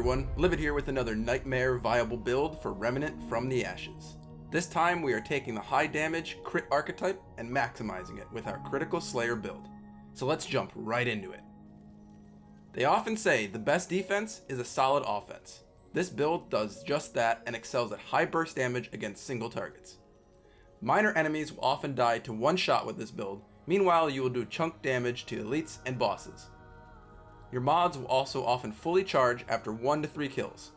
everyone, Livid here with another nightmare viable build for Remnant from the Ashes. This time we are taking the high damage crit archetype and maximizing it with our critical slayer build. So let's jump right into it. They often say the best defense is a solid offense. This build does just that and excels at high burst damage against single targets. Minor enemies will often die to one shot with this build, meanwhile you will do chunk damage to elites and bosses. Your mods will also often fully charge after 1 to 3 kills.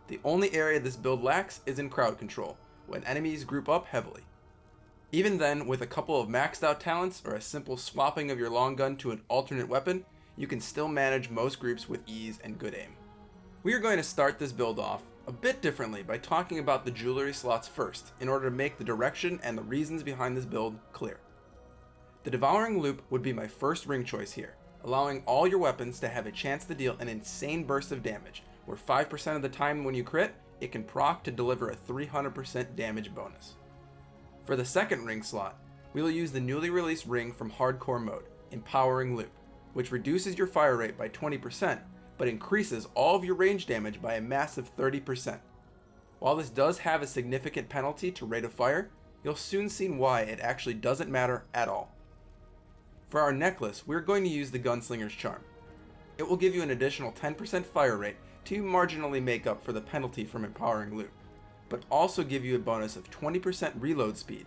The only area this build lacks is in crowd control, when enemies group up heavily. Even then, with a couple of maxed out talents or a simple swapping of your long gun to an alternate weapon, you can still manage most groups with ease and good aim. We are going to start this build off a bit differently by talking about the jewelry slots first, in order to make the direction and the reasons behind this build clear. The Devouring Loop would be my first ring choice here, allowing all your weapons to have a chance to deal an insane burst of damage, where 5% of the time when you crit, it can proc to deliver a 300% damage bonus. For the second ring slot, we will use the newly released ring from Hardcore mode, Empowering Loop, which reduces your fire rate by 20%, but increases all of your range damage by a massive 30%. While this does have a significant penalty to rate of fire, you'll soon see why it actually doesn't matter at all. For our necklace, we're going to use the Gunslinger's Charm. It will give you an additional 10% fire rate to marginally make up for the penalty from Empowering Loop, but also give you a bonus of 20% reload speed,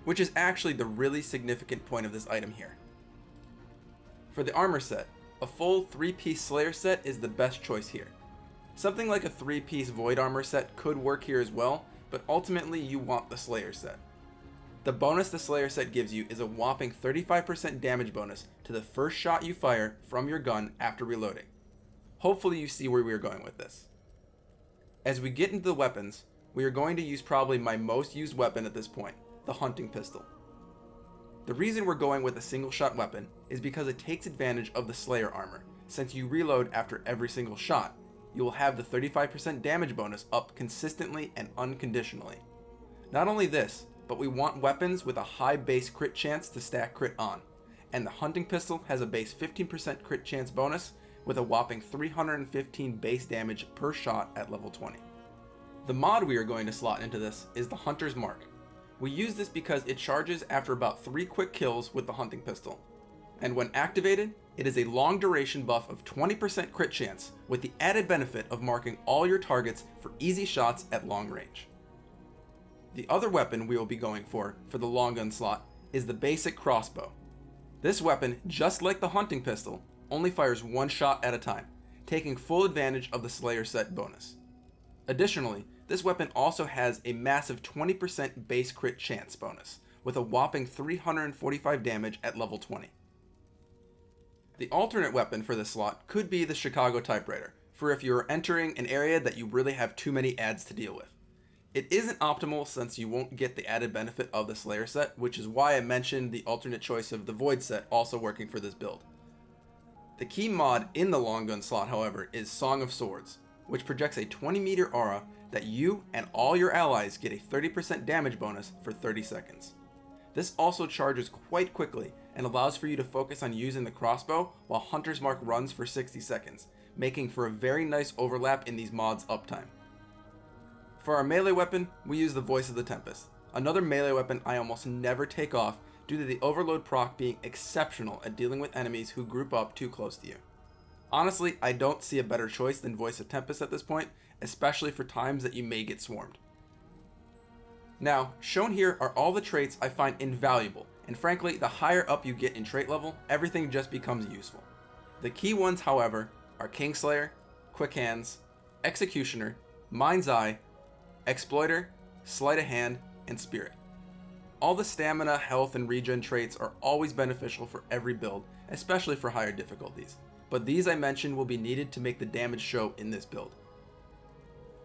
which is actually the really significant point of this item here. For the armor set, a full 3-piece Slayer set is the best choice here. Something like a 3-piece Void armor set could work here as well, but ultimately you want the Slayer set. The bonus the Slayer set gives you is a whopping 35% damage bonus to the first shot you fire from your gun after reloading. Hopefully you see where we are going with this. As we get into the weapons, we are going to use probably my most used weapon at this point, the hunting pistol. The reason we're going with a single shot weapon is because it takes advantage of the Slayer armor. Since you reload after every single shot, you will have the 35% damage bonus up consistently and unconditionally. Not only this, but we want weapons with a high base crit chance to stack crit on, and the hunting pistol has a base 15% crit chance bonus with a whopping 315 base damage per shot at level 20. The mod we are going to slot into this is the Hunter's Mark. We use this because it charges after about 3 quick kills with the hunting pistol, and when activated, it is a long duration buff of 20% crit chance with the added benefit of marking all your targets for easy shots at long range. The other weapon we will be going for the long gun slot is the basic crossbow. This weapon, just like the hunting pistol, only fires 1 shot at a time, taking full advantage of the Slayer set bonus. Additionally, this weapon also has a massive 20% base crit chance bonus, with a whopping 345 damage at level 20. The alternate weapon for this slot could be the Chicago Typewriter, for if you are entering an area that you really have too many adds to deal with. It isn't optimal since you won't get the added benefit of the Slayer set, which is why I mentioned the alternate choice of the Void set also working for this build. The key mod in the long gun slot, however, is Song of Swords, which projects a 20-meter aura that you and all your allies get a 30% damage bonus for 30 seconds. This also charges quite quickly and allows for you to focus on using the crossbow while Hunter's Mark runs for 60 seconds, making for a very nice overlap in these mods' uptime. For our melee weapon, we use the Voice of the Tempest, another melee weapon I almost never take off due to the overload proc being exceptional at dealing with enemies who group up too close to you. Honestly, I don't see a better choice than Voice of Tempest at this point, especially for times that you may get swarmed. Now, shown here are all the traits I find invaluable, and frankly, the higher up you get in trait level, everything just becomes useful. The key ones, however, are Kingslayer, Quick Hands, Executioner, Mind's Eye, Exploiter, Sleight of Hand, and Spirit. All the stamina, health, and regen traits are always beneficial for every build, especially for higher difficulties, but these I mentioned will be needed to make the damage show in this build.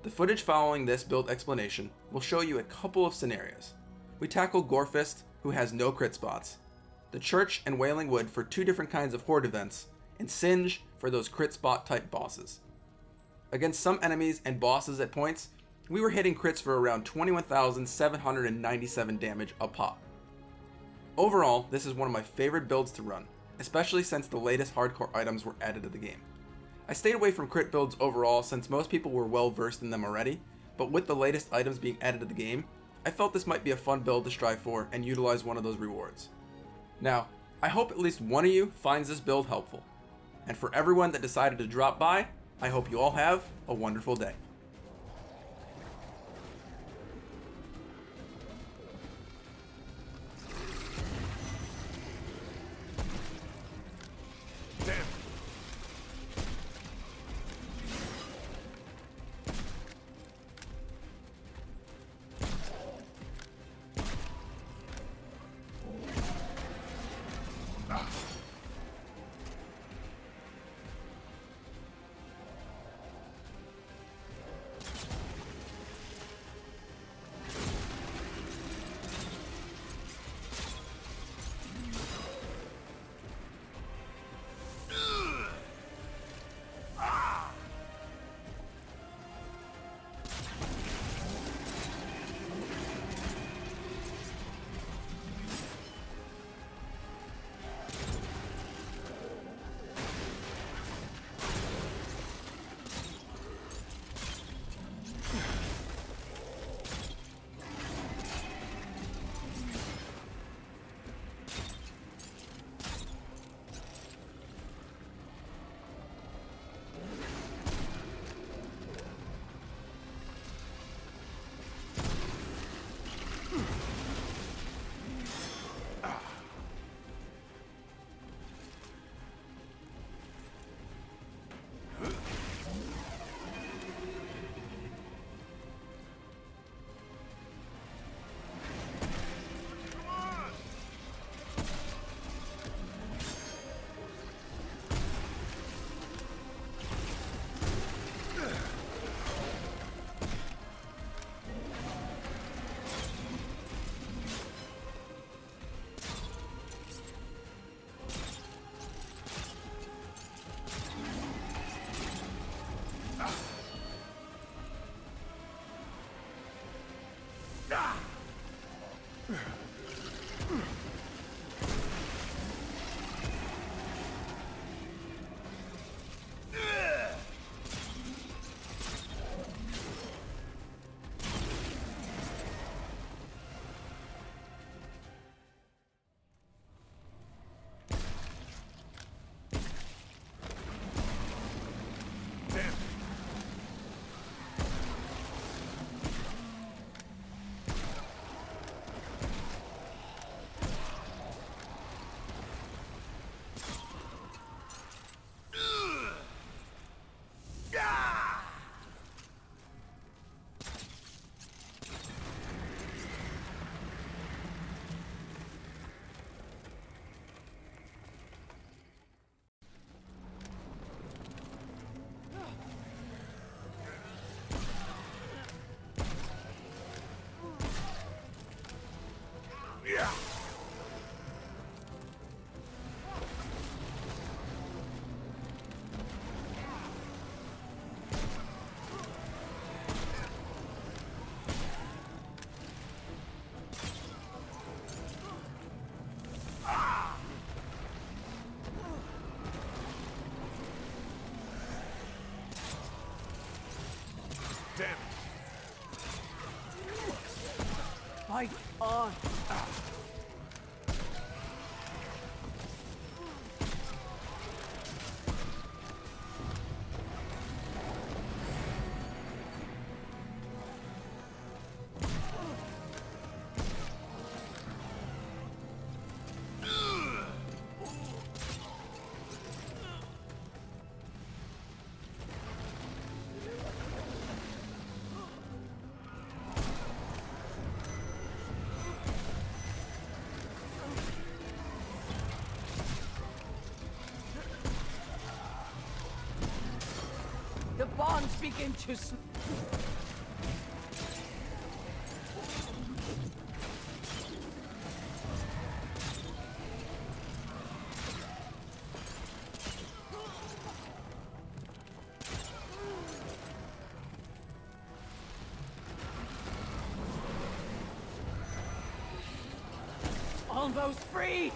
The footage following this build explanation will show you a couple of scenarios. We tackle Gorefist, who has no crit spots, the Church and Wailing Wood for 2 different kinds of horde events, and Singe for those crit spot type bosses. Against some enemies and bosses at points, we were hitting crits for around 21,797 damage a pop. Overall, this is one of my favorite builds to run, especially since the latest hardcore items were added to the game. I stayed away from crit builds overall since most people were well versed in them already, but with the latest items being added to the game, I felt this might be a fun build to strive for and utilize one of those rewards. Now, I hope at least one of you finds this build helpful. And for everyone that decided to drop by, I hope you all have a wonderful day. Damn it. Fight on. The bonds begin to almost free!